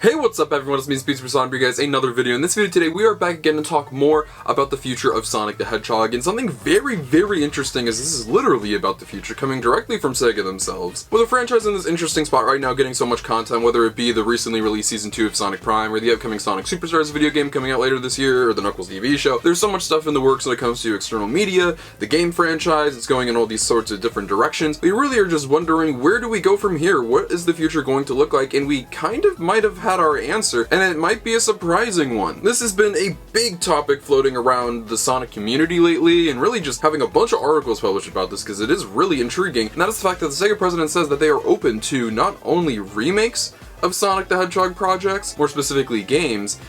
Hey, what's up everyone, it's me, SpeedSuperSonic, for you guys another video. In this video today, we are back again to talk more about the future of Sonic the Hedgehog, and something very interesting, as this is literally about the future, coming directly from Sega themselves. With the franchise in this interesting spot right now, getting so much content, whether it be the recently released Season 2 of Sonic Prime, or the upcoming Sonic Superstars video game coming out later this year, or the Knuckles TV show, there's so much stuff in the works when it comes to external media, the game franchise, it's going in all these sorts of different directions. We really are just wondering, where do we go from here? What is the future going to look like? And we kind of might have had our answer, and it might be a surprising one. This has been a big topic floating around the Sonic community lately, and really just having a bunch of articles published about this because it is really intriguing, and that is the fact that the Sega president says that they are open to not only remakes of Sonic the Hedgehog projects, more specifically games,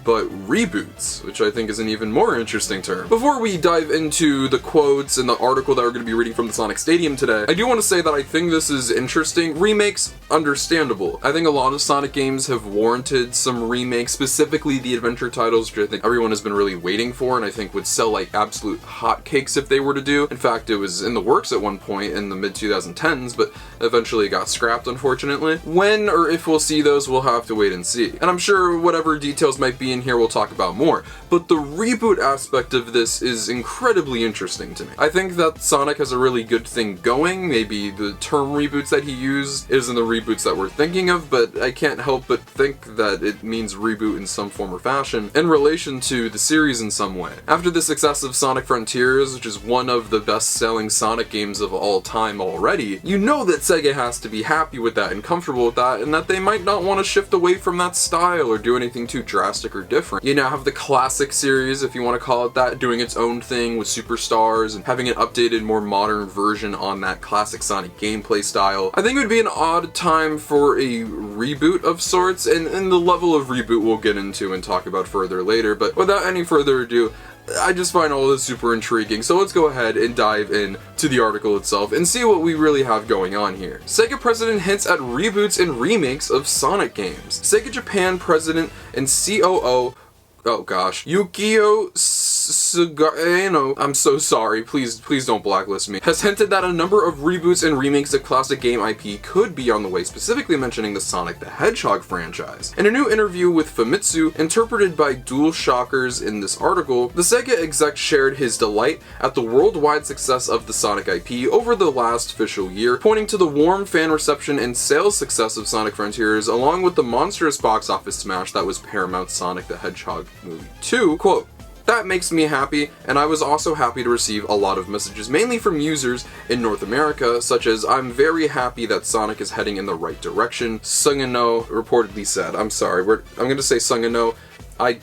but reboots, which I think is an even more interesting term. Before we dive into the quotes and the article that we're going to be reading from the Sonic Stadium today, I do want to say that I think this is interesting. Remakes, understandable. I think a lot of Sonic games have warranted some remakes, specifically the adventure titles, which I think everyone has been really waiting for, and I think would sell like absolute hotcakes if they were to do. In fact, it was in the works at one point in the mid-2010s, but eventually got scrapped, unfortunately. When or if we'll see those, we'll have to wait and see. And I'm sure whatever details might be in here we'll talk about more, but the reboot aspect of this is incredibly interesting to me. I think that Sonic has a really good thing going. Maybe the term reboots that he used isn't the reboots that we're thinking of, but I can't help but think that it means reboot in some form or fashion in relation to the series in some way. After the success of Sonic Frontiers, which is one of the best-selling Sonic games of all time already, you know that Sega has to be happy with that and comfortable with that, and that they might not want to shift away from that style or do anything too drastic or different. You now have the classic series, if you want to call it that, doing its own thing with Superstars and having an updated, more modern version on that classic Sonic gameplay style. I think it would be an odd time for a reboot of sorts, and the level of reboot we'll get into and talk about further later, but without any further ado, I just find all this super intriguing, so let's go ahead and dive in to the article itself and see what we really have going on here. Sega president hints at reboots and remakes of Sonic games. Sega Japan president and COO, Yukio Sugino, I'm so sorry, please don't blacklist me, has hinted that a number of reboots and remakes of classic game IP could be on the way, specifically mentioning the Sonic the Hedgehog franchise. In a new interview with Famitsu, interpreted by DualShockers in this article, the Sega exec shared his delight at the worldwide success of the Sonic IP over the last fiscal year, pointing to the warm fan reception and sales success of Sonic Frontiers, along with the monstrous box office smash that was Paramount's Sonic the Hedgehog movie 2. Quote, "That makes me happy, and I was also happy to receive a lot of messages, mainly from users in North America, such as, 'I'm very happy that Sonic is heading in the right direction,' Sugino reportedly said." I'm sorry, I'm gonna say Sugino. I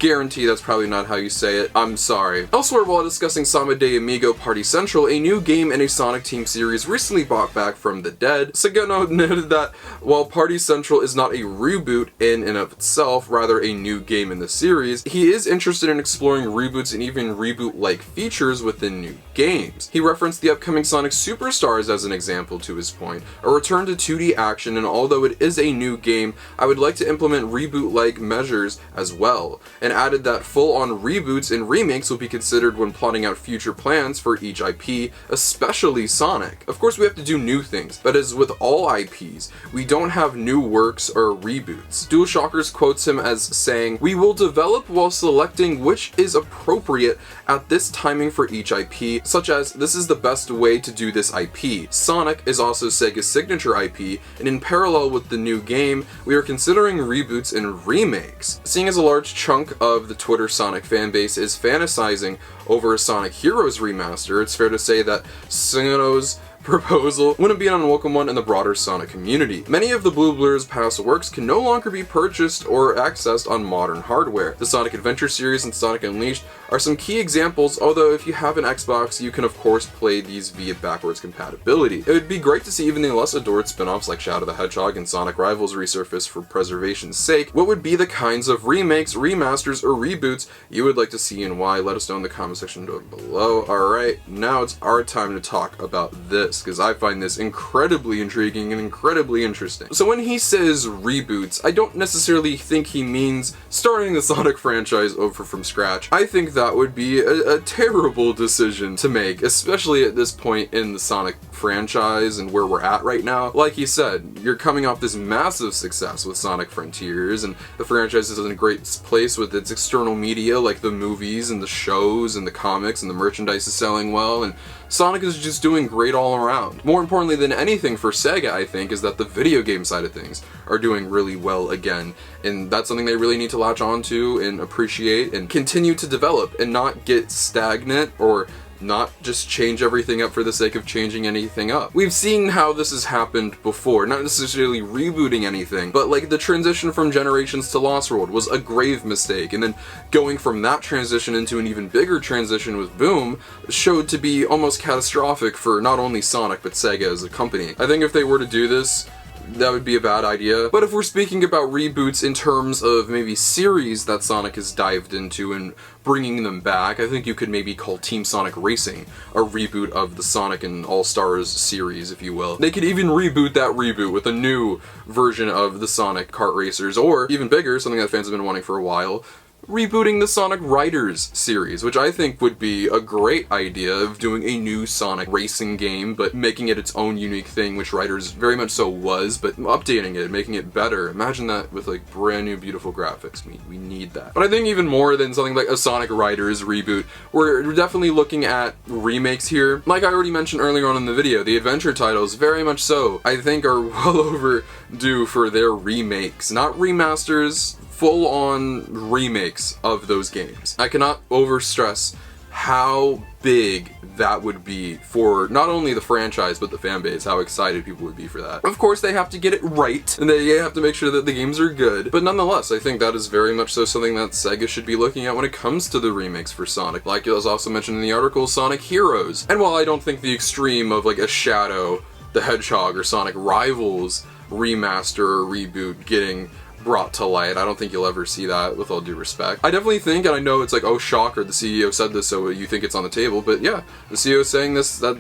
guarantee that's probably not how you say it. I'm sorry. Elsewhere, while discussing Sama de Amigo Party Central, a new game in a Sonic Team series recently brought back from the dead, Sugino noted that while Party Central is not a reboot in and of itself, rather a new game in the series, he is interested in exploring reboots and even reboot-like features within new games. He referenced the upcoming Sonic Superstars as an example to his point, a return to 2D action, and although it is a new game, I would like to implement reboot-like measures as well, and added that full-on reboots and remakes will be considered when plotting out future plans for each IP, especially Sonic. Of course, we have to do new things, but as with all IPs, we don't have new works or reboots. DualShockers quotes him as saying, "We will develop while selecting which is appropriate at this timing for each IP, such as, this is the best way to do this IP. Sonic is also Sega's signature IP, and in parallel with the new game, we are considering reboots and remakes." Seeing as a large chunk of the Twitter Sonic fanbase is fantasizing over a Sonic Heroes remaster, it's fair to say that Sugino's proposal wouldn't be an unwelcome one in the broader Sonic community. Many of the Blue Blur's past works can no longer be purchased or accessed on modern hardware. The Sonic Adventure series and Sonic Unleashed are some key examples, although if you have an Xbox, you can of course play these via backwards compatibility. It would be great to see even the less adored spin-offs like Shadow the Hedgehog and Sonic Rivals resurface for preservation's sake. What would be the kinds of remakes, remasters, or reboots you would like to see and why? Let us know in the comment section down below. Alright, now it's our time to talk about this. this, because I find this incredibly intriguing and incredibly interesting. So when he says reboots, I don't necessarily think he means starting the Sonic franchise over from scratch. I think that would be a terrible decision to make, especially at this point in the Sonic franchise and where we're at right now. Like he said, you're coming off this massive success with Sonic Frontiers, and the franchise is in a great place with its external media, like the movies and the shows and the comics, and the merchandise is selling well, and Sonic is just doing great all around. More importantly than anything for Sega, I think, is that the video game side of things are doing really well again, and that's something they really need to latch onto and appreciate and continue to develop, and not get stagnant or not just change everything up for the sake of changing anything up. We've seen how this has happened before, not necessarily rebooting anything, but like the transition from Generations to Lost World was a grave mistake, and then going from that transition into an even bigger transition with Boom showed to be almost catastrophic for not only Sonic but Sega as a company. I think if they were to do this, that would be a bad idea. But if we're speaking about reboots in terms of maybe series that Sonic has dived into and bringing them back, I think you could maybe call Team Sonic Racing a reboot of the Sonic and All-Stars series, if you will. They could even reboot that reboot with a new version of the Sonic Kart Racers, or even bigger, something that fans have been wanting for a while, rebooting the Sonic Riders series, which I think would be a great idea, of doing a new Sonic racing game, but making it its own unique thing, which Riders very much so was, but updating it, making it better. Imagine that with like brand new beautiful graphics. We need that. But I think even more than something like a Sonic Riders reboot, we're definitely looking at remakes here. Like I already mentioned earlier on in the video, the adventure titles, very much so, I think are well overdue for their remakes. Not remasters, full-on remakes of those games. I cannot overstress how big that would be for not only the franchise but the fan base, how excited people would be for that. Of course they have to get it right, and they have to make sure that the games are good, but nonetheless I think that is very much so something that Sega should be looking at when it comes to the remakes for Sonic. Like it was also mentioned in the article, Sonic Heroes. And while I don't think the extreme of like a Shadow the Hedgehog or Sonic Rivals remaster or reboot getting brought to light, I don't think you'll ever see that, with all due respect. I definitely think, and I know it's like, oh shocker, the CEO said this, so you think it's on the table, but yeah, the CEO saying this, that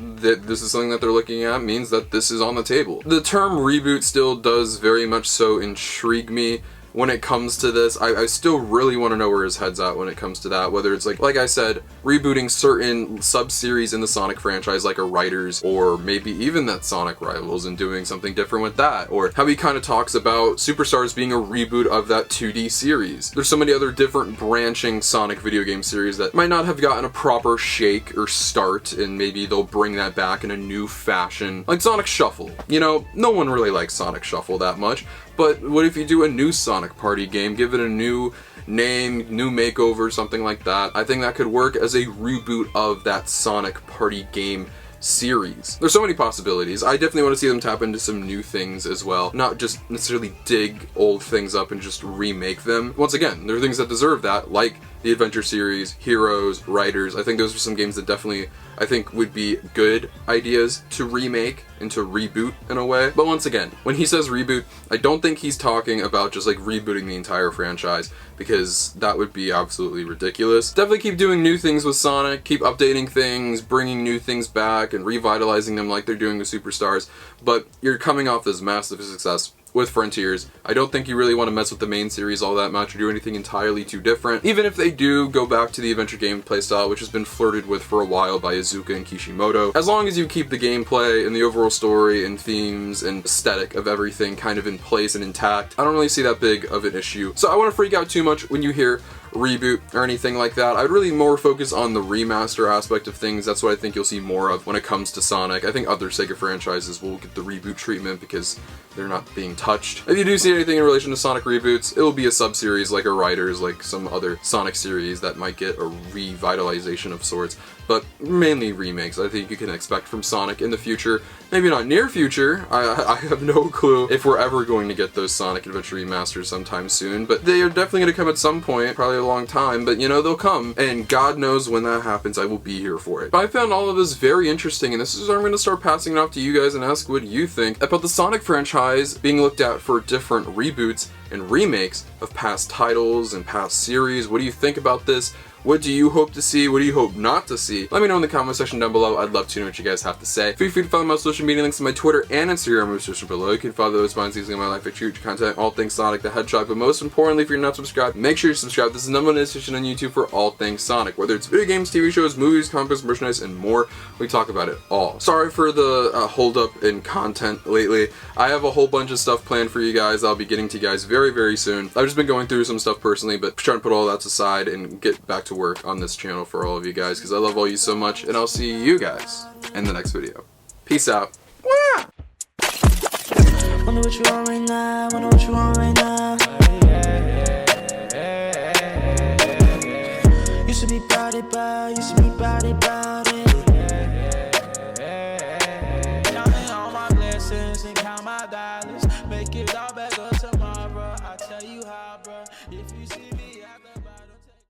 this is something that they're looking at, means that this is on the table. The term reboot still does very much so intrigue me. When it comes to this, I still really want to know where his head's at when it comes to that, whether it's like I said, rebooting certain sub-series in the Sonic franchise like a Riders, or maybe even that Sonic Rivals and doing something different with that, or how he kind of talks about Superstars being a reboot of that 2D series. There's so many other different branching Sonic video game series that might not have gotten a proper shake or start, and maybe they'll bring that back in a new fashion. Like Sonic Shuffle. You know, no one really likes Sonic Shuffle that much, but what if you do a new Sonic Party game, give it a new name, new makeover, something like that? I think that could work as a reboot of that Sonic Party game series. There's so many possibilities. I definitely want to see them tap into some new things as well, not just necessarily dig old things up and just remake them. Once again, there are things that deserve that, like the Adventure series, Heroes, Riders. I think those are some games that definitely, I think, would be good ideas to remake and to reboot in a way. But once again, when he says reboot, I don't think he's talking about just like rebooting the entire franchise, because that would be absolutely ridiculous. Definitely keep doing new things with Sonic, keep updating things, bringing new things back and revitalizing them like they're doing with Superstars, but you're coming off this massive success with Frontiers. I don't think you really want to mess with the main series all that much or do anything entirely too different. Even if they do go back to the adventure game playstyle, which has been flirted with for a while by Iizuka and Kishimoto, as long as you keep the gameplay and the overall story and themes and aesthetic of everything kind of in place and intact, I don't really see that big of an issue. So I wouldn't freak out too much when you hear reboot or anything like that. I'd really more focus on the remaster aspect of things. That's what I think you'll see more of when it comes to Sonic. I think other Sega franchises will get the reboot treatment because they're not being touched. If you do see anything in relation to Sonic reboots, it'll be a sub-series like a Riders, like some other Sonic series that might get a revitalization of sorts, but mainly remakes I think you can expect from Sonic in the future. Maybe not near future, I have no clue if we're ever going to get those Sonic Adventure remasters sometime soon, but they are definitely going to come at some point, probably a long time, but you know, they'll come, and God knows when that happens, I will be here for it. But I found all of this very interesting, and this is where I'm going to start passing it off to you guys and ask what you think about the Sonic franchise being looked at for different reboots and remakes of past titles and past series. What do you think about this? What do you hope to see? What do you hope not to see? Let me know in the comment section down below. I'd love to know what you guys have to say. Feel free to follow my social media links on my Twitter and Instagram in the description below. You can follow those behind the scenes in my life, future content, all things Sonic the Hedgehog. But most importantly, if you're not subscribed, make sure you subscribe. This is the number one destination on YouTube for all things Sonic. Whether it's video games, TV shows, movies, comics, merchandise, and more, we talk about it all. Sorry for the hold up in content lately. I have a whole bunch of stuff planned for you guys. I'll be getting to you guys very, very soon. I've just been going through some stuff personally, but trying to put all that aside and get back to work on this channel for all of you guys, because I love all you so much, and I'll see you guys in the next video. Peace out. Wonder what you want right now, wonder what you want right now. Used to be body by